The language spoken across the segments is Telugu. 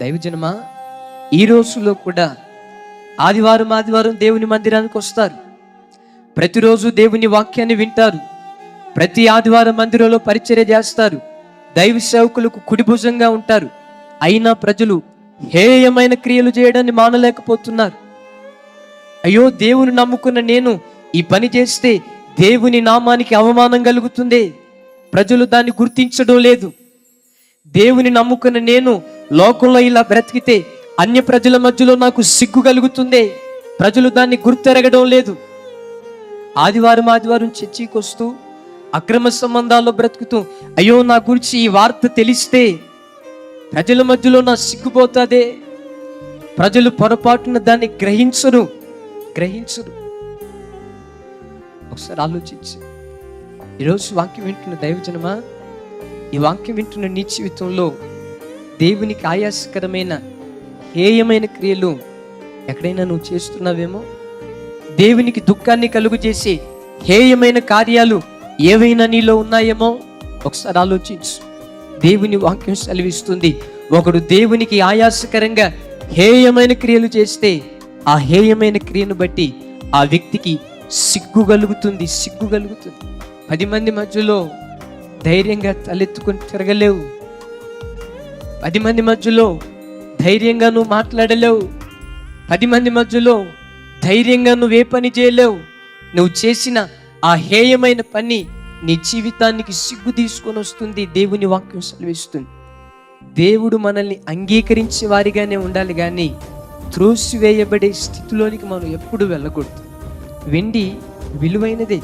దైవజనమా, ఈ రోజుల్లో కూడా ఆదివారం దేవుని మందిరానికి వస్తారు, ప్రతిరోజు దేవుని వాక్యాన్ని వింటారు, ప్రతి ఆదివారం మందిరంలో పరిచర్య చేస్తారు, దైవ సేవకులకు కుడిభుజంగా ఉంటారు. అయినా ప్రజలు హేయమైన క్రియలు చేయడాన్ని మానలేకపోతున్నారు. అయ్యో, దేవుని నమ్ముకున్న నేను ఈ పని చేస్తే దేవుని నామానికి అవమానం కలుగుతుంది, ప్రజలు దాన్ని గుర్తించడం లేదు. దేవుని నమ్ముకున్న నేను లోకంలో ఇలా బ్రతికితే అన్య ప్రజల మధ్యలో నాకు సిగ్గు కలుగుతుంది, ప్రజలు దాన్ని గుర్తెరగడం లేదు. ఆదివారం చర్చికి వస్తూ అక్రమ సంబంధాల్లో బ్రతుకుతూ, అయ్యో నా గురించి ఈ వార్త తెలిస్తే ప్రజల మధ్యలో నా సిగ్గుపోతాదే, ప్రజలు పొరపాటున దాన్ని గ్రహించరు. ఒకసారి ఆలోచించి, ఈరోజు వాక్యం వింటున్న దైవజనమా, ఈ వాక్యం వింటున్న నీ జీవితంలో దేవునికి ఆయాసకరమైన హేయమైన క్రియలు ఎక్కడైనా నువ్వు చేస్తున్నావేమో, దేవునికి దుఃఖాన్ని కలుగు చేసి హేయమైన కార్యాలు ఏవైనా నీలో ఉన్నాయేమో ఒకసారి ఆలోచించు. దేవుని వాక్యం సెలవిస్తుంది, ఒకడు దేవునికి ఆయాసకరంగా హేయమైన క్రియలు చేస్తే ఆ హేయమైన క్రియను బట్టి ఆ వ్యక్తికి సిగ్గు కలుగుతుంది. 10 మంది మధ్యలో ధైర్యంగా తలెత్తుకొని తిరగలేవు, 10 మంది మధ్యలో ధైర్యంగా నువ్వు మాట్లాడలేవు, 10 మంది మధ్యలో ధైర్యంగా నువ్వే పని చేయలేవు. నువ్వు చేసిన ఆ హేయమైన పని నీ జీవితానికి సిగ్గు తీసుకొని వస్తుంది. దేవుని వాక్యం సెలవిస్తుంది, దేవుడు మనల్ని అంగీకరించే వారిగానే ఉండాలి, కానీ త్రోసివేయబడే స్థితిలోనికి మనం ఎప్పుడు వెళ్ళకూడదు. వెండి విలువైనదే,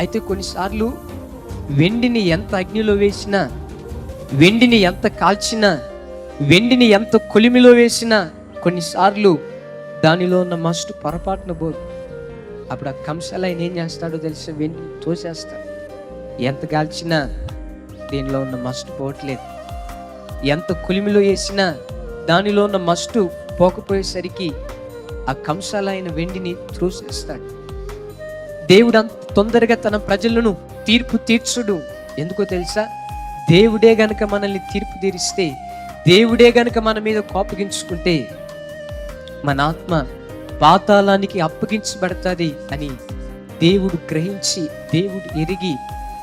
అయితే కొన్నిసార్లు వెండిని ఎంత అగ్నిలో వేసినా, వెండిని ఎంత కాల్చినా, వెండిని ఎంత కొలిమిలో వేసినా కొన్నిసార్లు దానిలో ఉన్న మస్టు పొరపాటున పోదు. అప్పుడు ఆ కంసాల ఆయన ఏం చేస్తాడో తెలిసి వెండిని తోసేస్తాడు. ఎంత కాల్చినా దీనిలో ఉన్న మస్టు పోవట్లేదు, ఎంత కొలిమిలో వేసినా దానిలో ఉన్న మస్టు పోకపోయేసరికి ఆ కంసాల ఆయన వెండిని త్రోసేస్తాడు. దేవుడు అంత తొందరగా తన ప్రజలను తీర్పు తీర్చుడు. ఎందుకో తెలుసా? దేవుడే గనక మనల్ని తీర్పు తీరిస్తే, దేవుడే గనక మన మీద కోపగించుకుంటే మన ఆత్మ పాతాళానికి అప్పగించబడతాది అని దేవుడు గ్రహించి, దేవుడు ఎరిగి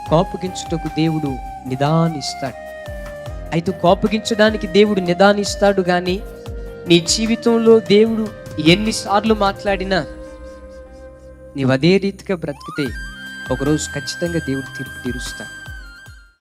కోపగించుటకు దేవుడు నిదానిస్తాడు. అయితే కోపగించడానికి దేవుడు నిదానిస్తాడు, కానీ నీ జీవితంలో దేవుడు ఎన్నిసార్లు మాట్లాడినా నీవు అదే రీతిగా బ్రతికితే ఒకరోజు ఖచ్చితంగా దేవుడు తీర్పు తీరుస్తాడు.